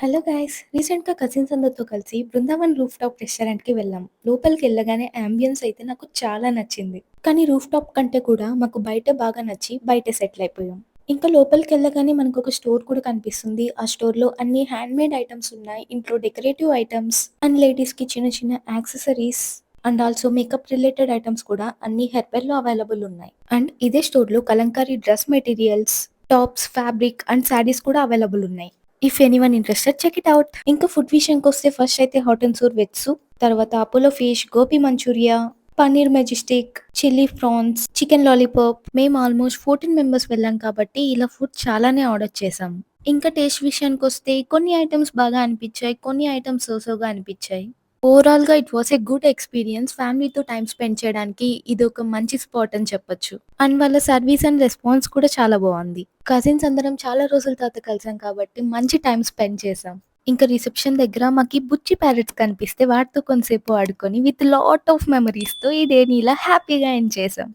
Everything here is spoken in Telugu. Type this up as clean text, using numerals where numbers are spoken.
హలో గైస్ రీసెంట్‌గా కజిన్స్ అందరితో కలిసి బృందావన్ రూఫ్ టాప్ రెస్టారెంట్‌కి వెళ్ళాం. లోపలికెళ్ళగానే యాంబియన్స్ అయితే నాకు చాలా నచ్చింది. కానీ రూఫ్ టాప్ కంటే కూడా మాకు బయట బాగా నచ్చి బయటే సెటిల్ అయిపోయాం. ఇంకా లోపలికెళ్ళగానే మనకొక స్టోర్ కూడా కనిపిస్తుంది. ఆ స్టోర్‌లో అన్ని హ్యాండ్‌మేడ్ ఐటెమ్స్ ఉన్నాయి. ఇంట్లో డెకరేటివ్ ఐటెమ్స్ అండ్ లేడీస్‌కి చిన్న చిన్న accessories and also makeup related items కూడా అన్ని హెర్బర్‌లో అవైలబుల్ ఉన్నాయి. అండ్ ఇదే స్టోర్‌లో Kalamkari dress materials, tops, fabric and sarees కూడా అవైలబుల్ ఉన్నాయి. If anyone interested check it out. ఇంకా ఫుడ్ విషయానికొస్తే ఫస్ట్ అయితే hot and sour veg soup, తర్వాత Apollo fish, gobi manchuria, paneer majestic, chilli prawns, chicken lollipop. మేము ఆల్మోస్ట్ 14 మెంబర్స్ వెళ్ళాం కాబట్టి ఇలా ఫుడ్ చాలానే ఆర్డర్ చేశాం. ఇంకా టేస్ట్ విషయానికొస్తే కొన్ని ఐటెమ్స్ బాగా అనిపించాయి. కొన్ని ఐటెమ్స్ సో సోగా అనిపించాయి. ఓవరాల్‌గా it was a good experience. ఫ్యామిలీతో టైమ్ స్పెండ్ చేయడానికి ఇదొక మంచి స్పాట్ అని చెప్పొచ్చు. అండ్ వాళ్ళ సర్వీస్ అండ్ రెస్పాన్స్ కూడా చాలా బావుంది. కజిన్స్ అందరం చాలా రోజుల తర్వాత కలిసాం కాబట్టి మంచి టైమ్ స్పెండ్ చేశాం. ఇంకా రిసెప్షన్ దగ్గర మాకి బుచ్చి ప్యారెట్స్ కనిపిస్తే వాటితో కొంతసేపు ఆడుకొని విత్ లాట్ ఆఫ్ మెమరీస్‌తో ఈ డేని ఇలా హ్యాపీగా ఎండ్ చేశాం.